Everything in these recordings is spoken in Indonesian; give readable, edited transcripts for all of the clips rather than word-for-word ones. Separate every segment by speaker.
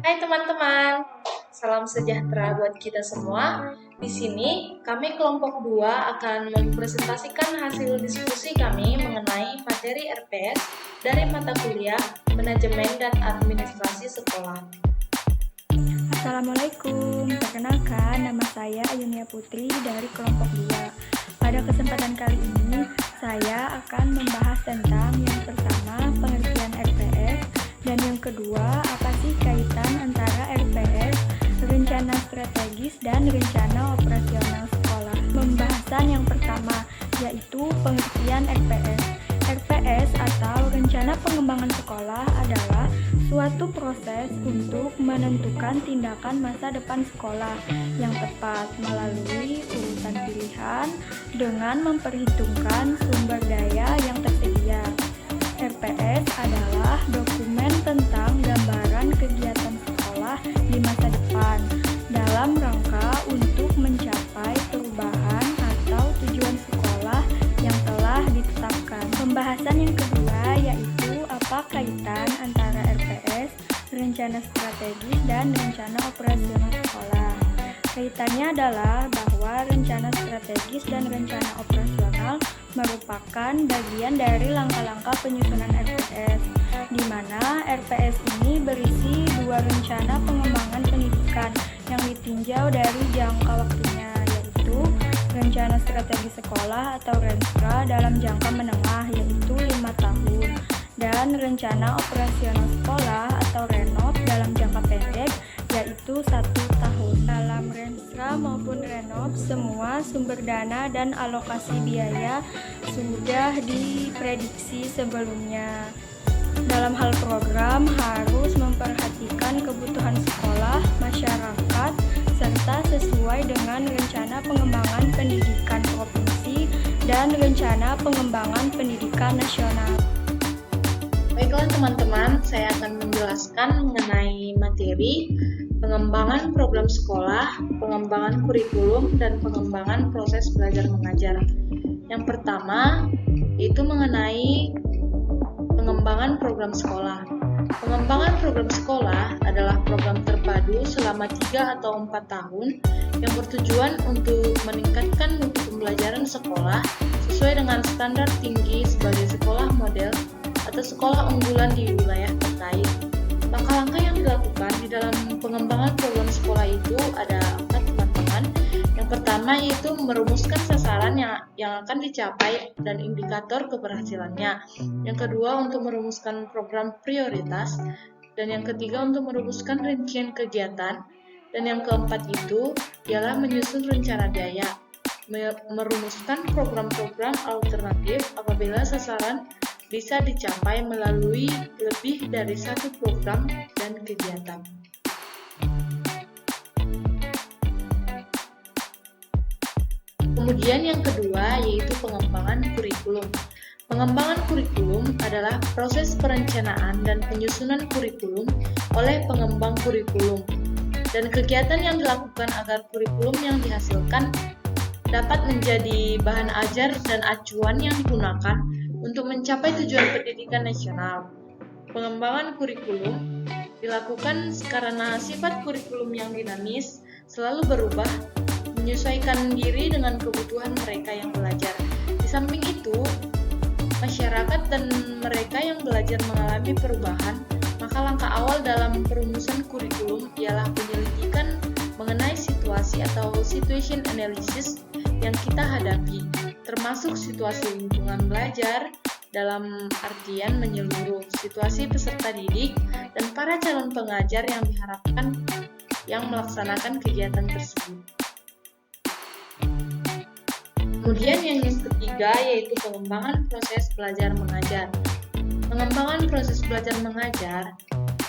Speaker 1: Hai teman-teman, salam sejahtera buat kita semua. Di sini kami kelompok 2 akan mempresentasikan hasil diskusi kami mengenai materi RPS dari mata kuliah Manajemen dan Administrasi Sekolah.
Speaker 2: Assalamualaikum, perkenalkan nama saya Ayunia Putri dari kelompok 2. Pada kesempatan kali ini, saya akan membahas tentang yang pertama, pengertian RPS, dan yang kedua, apa sih kaitan antara RPS, rencana strategis, dan rencana operasional sekolah. Pembahasan yang pertama, yaitu pengertian RPS. RPS atau Rencana Pengembangan Sekolah adalah suatu proses untuk menentukan tindakan masa depan sekolah yang tepat melalui urutan pilihan dengan memperhitungkan sumber daya yang tersedia. RPS adalah dokumen tentang gambaran kegiatan sekolah di masa depan dalam rangka untuk mencapai perubahan atau tujuan sekolah yang telah ditetapkan. Pembahasan yang kedua yaitu apa kaitan antara RPS, rencana strategis, dan rencana operasional sekolah. Kaitannya adalah bahwa rencana strategis dan rencana operasional merupakan bagian dari langkah-langkah penyusunan RPS, di mana RPS ini berisi dua rencana pengembangan pendidikan yang ditinjau dari jangka waktunya, yaitu rencana strategi sekolah atau Renstra dalam jangka menengah yaitu 5 tahun dan rencana operasional sekolah atau Renop dalam jangka pendek yaitu 1 tahun. Dalam Renstra maupun Renop semua sumber dana dan alokasi biaya sudah diprediksi sebelumnya. Dalam hal program harus memperhatikan kebutuhan sekolah, masyarakat, serta sesuai dengan rencana pengembangan pendidikan provinsi dan rencana pengembangan pendidikan nasional.
Speaker 1: Baiklah teman-teman, saya akan menjelaskan mengenai materi pengembangan program sekolah, pengembangan kurikulum, dan pengembangan proses belajar mengajar. Yang pertama, yaitu mengenai pengembangan program sekolah. Pengembangan program sekolah adalah program terpadu selama 3 atau 4 tahun yang bertujuan untuk meningkatkan mutu pembelajaran sekolah sesuai dengan standar tinggi sebagai sekolah model atau sekolah unggulan di wilayah terkait. Langkah-langkah yang dilakukan di dalam pengembangan program sekolah itu ada 4 teman-teman. Yang pertama yaitu merumuskan sasaran yang akan dicapai dan indikator keberhasilannya. Yang kedua untuk merumuskan program prioritas. Dan yang ketiga untuk merumuskan rincian kegiatan. Dan yang keempat itu ialah menyusun rencana biaya. Merumuskan program-program alternatif apabila sasaran bisa dicapai melalui lebih dari satu program dan kegiatan. Kemudian yang kedua yaitu pengembangan kurikulum. Pengembangan kurikulum adalah proses perencanaan dan penyusunan kurikulum oleh pengembang kurikulum dan kegiatan yang dilakukan agar kurikulum yang dihasilkan dapat menjadi bahan ajar dan acuan yang digunakan untuk mencapai tujuan pendidikan nasional. Pengembangan kurikulum dilakukan karena sifat kurikulum yang dinamis selalu berubah, menyesuaikan diri dengan kebutuhan mereka yang belajar. Di samping itu, masyarakat dan mereka yang belajar mengalami perubahan, maka langkah awal dalam perumusan kurikulum ialah penyelidikan mengenai situasi atau situation analysis yang kita hadapi, termasuk situasi lingkungan belajar dalam artian menyeluruh, situasi peserta didik, dan para calon pengajar yang diharapkan yang melaksanakan kegiatan tersebut. Kemudian yang ketiga yaitu pengembangan proses belajar mengajar. Pengembangan proses belajar mengajar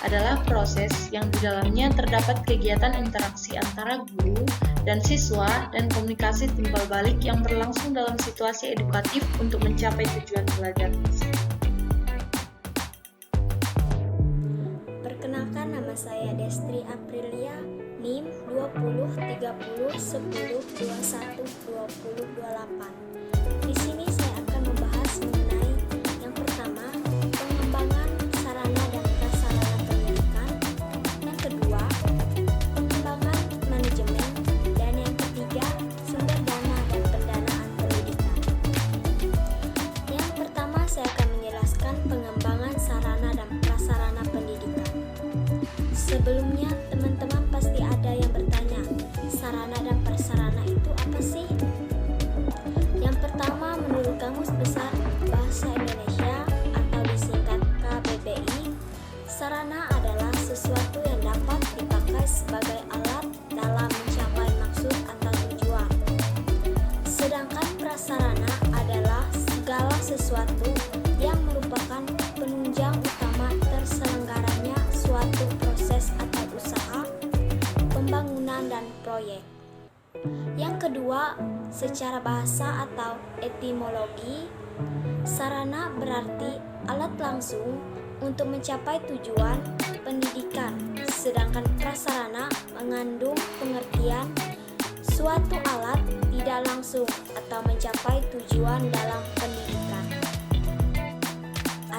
Speaker 1: adalah proses yang di dalamnya terdapat kegiatan interaksi antara guru dan siswa dan komunikasi timbal balik yang berlangsung dalam situasi edukatif untuk mencapai tujuan belajar.
Speaker 3: Perkenalkan, nama saya Destri Aprilia, NIM 20 30 10 21 20 28. Di sini saya akan membahas mengenai yang pertama, pengembangan sarana dan prasarana pendidikan. Yang kedua, Sebelumnya, teman-teman pasti ada yang bertanya, sarana dan prasarana itu apa sih? Yang pertama, menurut Kamus Besar Bahasa Indonesia atau disingkat KBBI, sarana adalah sesuatu yang dapat dipakai sebagai alat dalam mencapai maksud atau tujuan. Sedangkan prasarana adalah segala sesuatu yang merupakan penunjang utama terselenggaranya suatu proses atau usaha, pembangunan dan proyek. Yang kedua, secara bahasa atau etimologi, sarana berarti alat langsung untuk mencapai tujuan pendidikan, sedangkan prasarana mengandung pengertian suatu alat tidak langsung atau mencapai tujuan dalam pendidikan.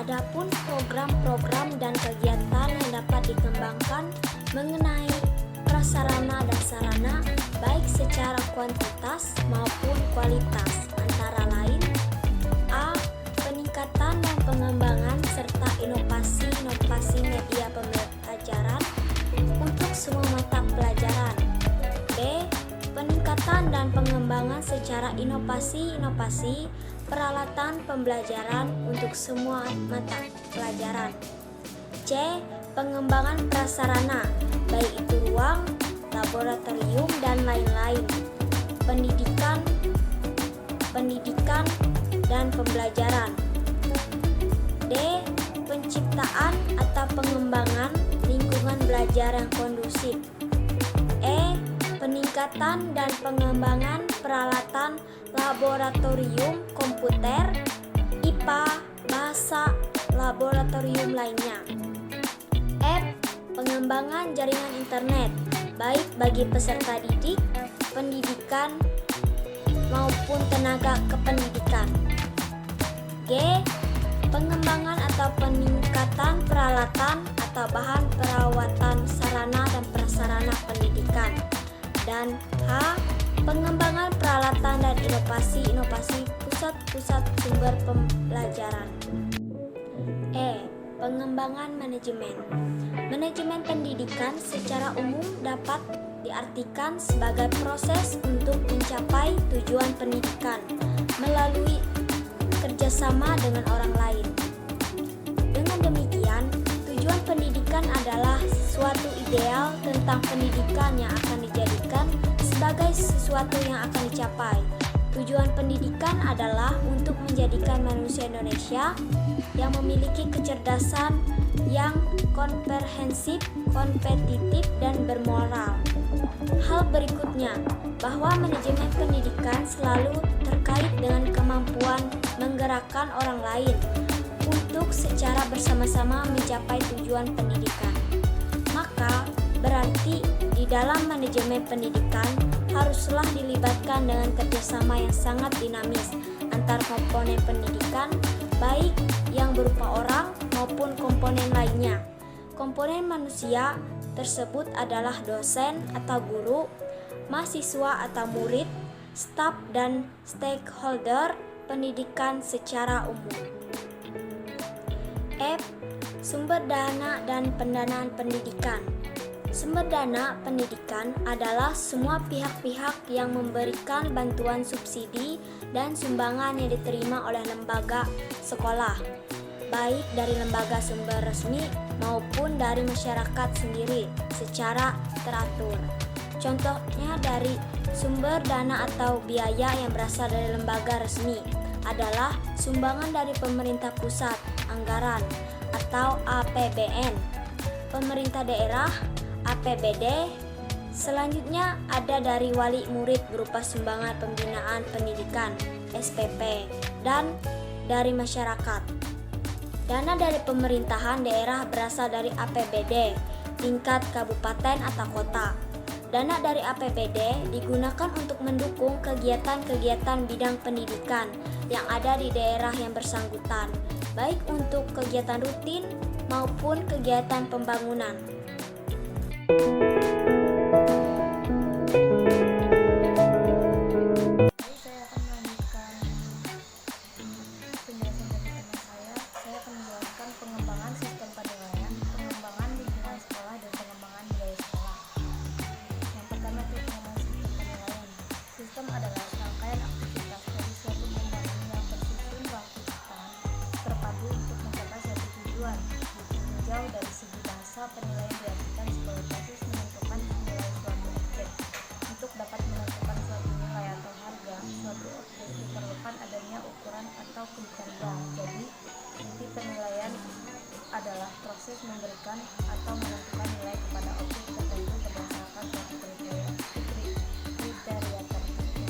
Speaker 3: Adapun program-program dan kegiatan yang dapat dikembangkan mengenai prasarana dan sarana baik secara kuantitas maupun kualitas, antara lain A. Peningkatan dan pengembangan serta inovasi media pembelajaran untuk semua mata pelajaran. B. Peningkatan dan pengembangan secara inovasi peralatan pembelajaran untuk semua mata pelajaran. C. Pengembangan prasarana, baik itu ruang, laboratorium, dan lain-lain. Pendidikan dan pembelajaran. D. Penciptaan atau pengembangan lingkungan belajar yang kondusif. E. Peningkatan dan pengembangan peralatan laboratorium komputer, IPA, bahasa, laboratorium lainnya. F. Pengembangan jaringan internet, baik bagi peserta didik, pendidikan, maupun tenaga kependidikan. G. Pengembangan atau peningkatan peralatan atau bahan perawatan sarana dan prasarana pendidikan. Dan H. Pengembangan peralatan dan inovasi pusat-pusat sumber pembelajaran. E. Pengembangan manajemen. Manajemen pendidikan secara umum dapat diartikan sebagai proses untuk mencapai tujuan pendidikan melalui kerjasama dengan orang lain. Dengan demikian, tujuan pendidikan adalah suatu ideal tentang pendidikan yang akan dijadikan sebagai sesuatu yang akan dicapai. Tujuan pendidikan adalah untuk menjadikan manusia Indonesia yang memiliki kecerdasan yang komprehensif, kompetitif, dan bermoral. Hal berikutnya, bahwa manajemen pendidikan selalu terkait dengan kemampuan menggerakkan orang lain untuk secara bersama-sama mencapai tujuan pendidikan. Maka, berarti di dalam manajemen pendidikan haruslah dilibatkan dengan kerjasama yang sangat dinamis antar komponen pendidikan, baik yang berupa orang maupun komponen lainnya. Komponen manusia tersebut adalah dosen atau guru, mahasiswa atau murid, staf, dan stakeholder pendidikan secara umum. F. Sumber dana dan pendanaan pendidikan. Sumber dana pendidikan adalah semua pihak-pihak yang memberikan bantuan subsidi dan sumbangan yang diterima oleh lembaga sekolah, baik dari lembaga sumber resmi maupun dari masyarakat sendiri secara teratur. Contohnya dari sumber dana atau biaya yang berasal dari lembaga resmi adalah sumbangan dari pemerintah pusat, anggaran atau APBN, pemerintah daerah, APBD. Selanjutnya ada dari wali murid berupa sumbangan pembinaan pendidikan, SPP, dan dari masyarakat. Dana dari pemerintahan daerah berasal dari APBD tingkat kabupaten atau kota. Dana dari APBD digunakan untuk mendukung kegiatan-kegiatan bidang pendidikan yang ada di daerah yang bersangkutan, baik untuk kegiatan rutin maupun kegiatan pembangunan.
Speaker 2: Saya akan melanjutkan penjelasan dari teman saya. Saya akan menjelaskan pengembangan sistem penilaian, pengembangan lingkungan sekolah, dan pengembangan
Speaker 3: memberikan atau menentukan nilai kepada objek tertentu berdasarkan suatu kriteria tertentu.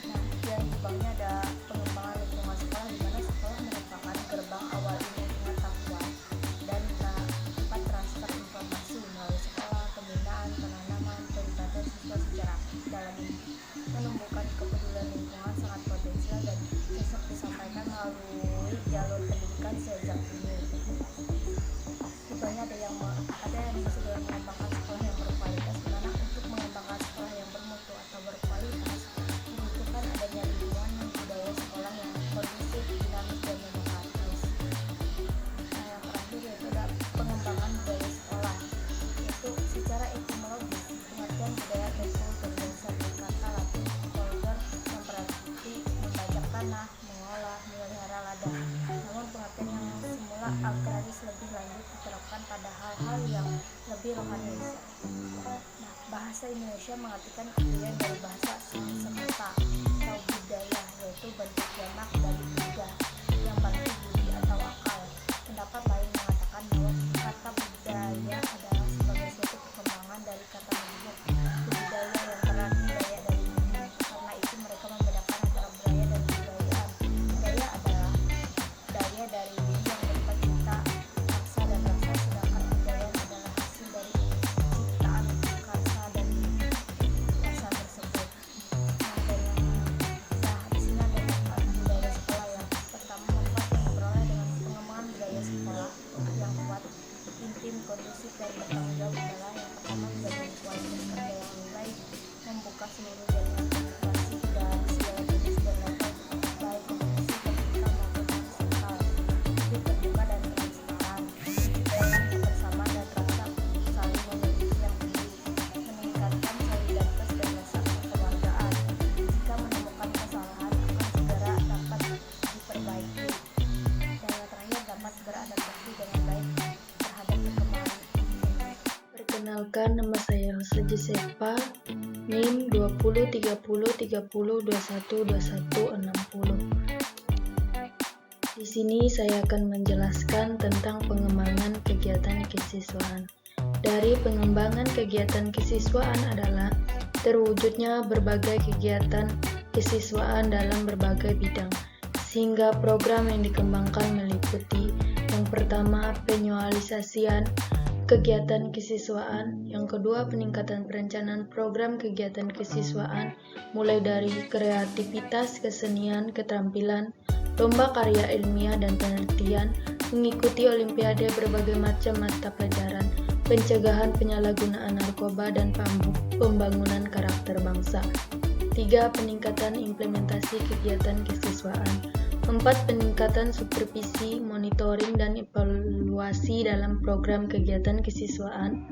Speaker 3: Nah, yang di bawahnya ada pengembangan lingkungan sekolah, di mana sekolah merupakan gerbang awal ilmu pengetahuan dan tempat transfer informasi melalui sekolah, pembinaan, penanaman, pelibatan siswa secara aktif dalam menumbuhkan kepedulian lingkungan sangat potensial dan besok disampaikan melalui jalur pendidikan sejak dini. Di bawahnya ada yang dimaksud dengan mengembangkan sekolah yang berkualitas, di mana untuk mengembangkan sekolah yang bermutu atau berkualitas dibutuhkan adanya lingkungan budaya sekolah yang kondusif, dinamis, dan demokratis. Nah, yang terakhir yaitu ada pengembangan budaya sekolah, yaitu secara etimologis pengertian budaya berasal dari kata Latin vulgar yang berarti membajak tanah, mengolah, memelihara ladang. Namun pengertian yang semula agraris lebih lanjut diterapkan pada hal-hal yang lebih rohani. Nah, bahasa Indonesia mengartikan kebudayaan dari bahasa Sanskerta atau budaya, yaitu bentuk jamak dari buddha yang berarti budi atau akal. Pendapat lain mengatakan bahwa kata budaya adalah sebagai suatu perkembangan dari kata menurut budaya yang berarti daya dari budi. Karena itu mereka membedakan antara budaya dan kebudayaan. Budaya adalah daya dari diri yang berupa cipta, aksa, dan rasa, sedangkan kebudayaan adalah hasil dari ciptaan, karsa, dan rasa tersebut. Nah, di sini ada manfaat budaya sekolah. Yang pertama, manfaat yang diperoleh dengan pengembangan budaya sekolah yang kuat, intim, kondusif, dan bertanggung jawab adalah yang pertama, menjadi kualitas kerja yang lebih baik, membuka seluruh jaringan komunikasi dan segala jenis berlevel, baik komunikasi vertikal maupun horizontal, lebih terbuka dan transparan, menciptakan kebersamaan dan rasa saling memiliki yang tinggi, meningkatkan solidaritas dan rasa kekeluargaan. Jika menemukan kesalahan akan segera dapat diperbaiki. Dan yang terakhir, dapat beradaptasi dengan baik terhadap perkembangan.
Speaker 1: Perkenalkan, nama saya Elsa Gisepa, NIM 20303030212160. Di sini saya akan menjelaskan tentang pengembangan kegiatan kesiswaan. Dari pengembangan kegiatan kesiswaan adalah terwujudnya berbagai kegiatan kesiswaan dalam berbagai bidang, sehingga program yang dikembangkan meliputi yang pertama, penyualisasian kegiatan kesiswaan, yang kedua, peningkatan perencanaan program kegiatan kesiswaan mulai dari kreativitas, kesenian, keterampilan, lomba karya ilmiah dan penelitian, mengikuti olimpiade berbagai macam mata pelajaran, pencegahan penyalahgunaan narkoba dan pembangunan karakter bangsa. 3. Peningkatan implementasi kegiatan kesiswaan. 4. Peningkatan supervisi, monitoring, dan evaluasi dalam program kegiatan kesiswaan.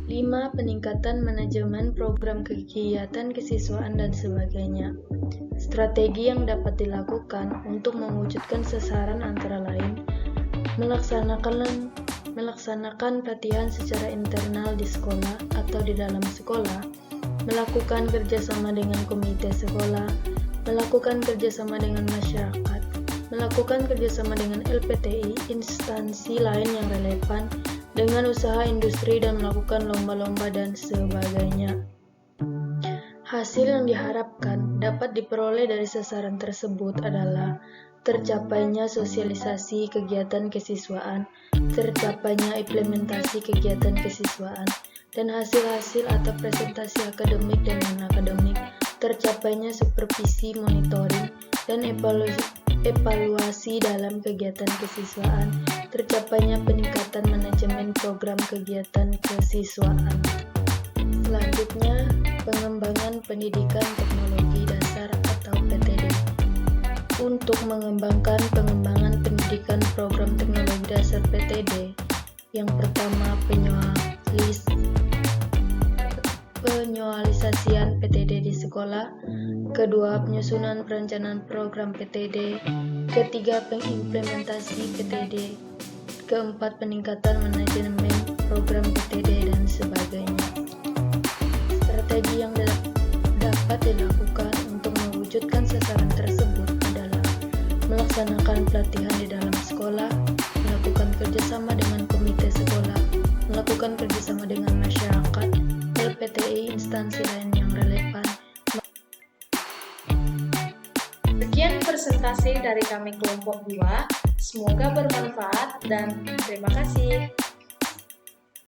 Speaker 1: 5. Peningkatan manajemen program kegiatan kesiswaan dan sebagainya. Strategi yang dapat dilakukan untuk mewujudkan sasaran antara lain melaksanakan pelatihan secara internal di sekolah atau di dalam sekolah, melakukan kerjasama dengan komite sekolah, melakukan kerjasama dengan masyarakat, melakukan kerjasama dengan LPTI, instansi lain yang relevan, dengan usaha industri dan melakukan lomba-lomba dan sebagainya. Hasil yang diharapkan dapat diperoleh dari sasaran tersebut adalah tercapainya sosialisasi kegiatan kesiswaan, tercapainya implementasi kegiatan kesiswaan, dan hasil-hasil atau presentasi akademik dan non-akademik, tercapainya supervisi, monitoring, dan evaluasi dalam kegiatan kesiswaan, tercapainya peningkatan manajemen program kegiatan kesiswaan. Selanjutnya, pengembangan pendidikan teknologi dasar atau PTD. Untuk mengembangkan pengembangan pendidikan program teknologi dasar PTD, yang pertama penyualisasian PTD di sekolah, kedua penyusunan perencanaan program PTD, ketiga pengimplementasi PTD, keempat peningkatan manajemen program PTD dan sebagainya. Strategi yang dapat dilakukan untuk mewujudkan sasaran tersebut adalah melaksanakan pelatihan di dalam sekolah, instansi lain yang relevan. Sekian presentasi dari kami kelompok 2, semoga bermanfaat dan terima kasih.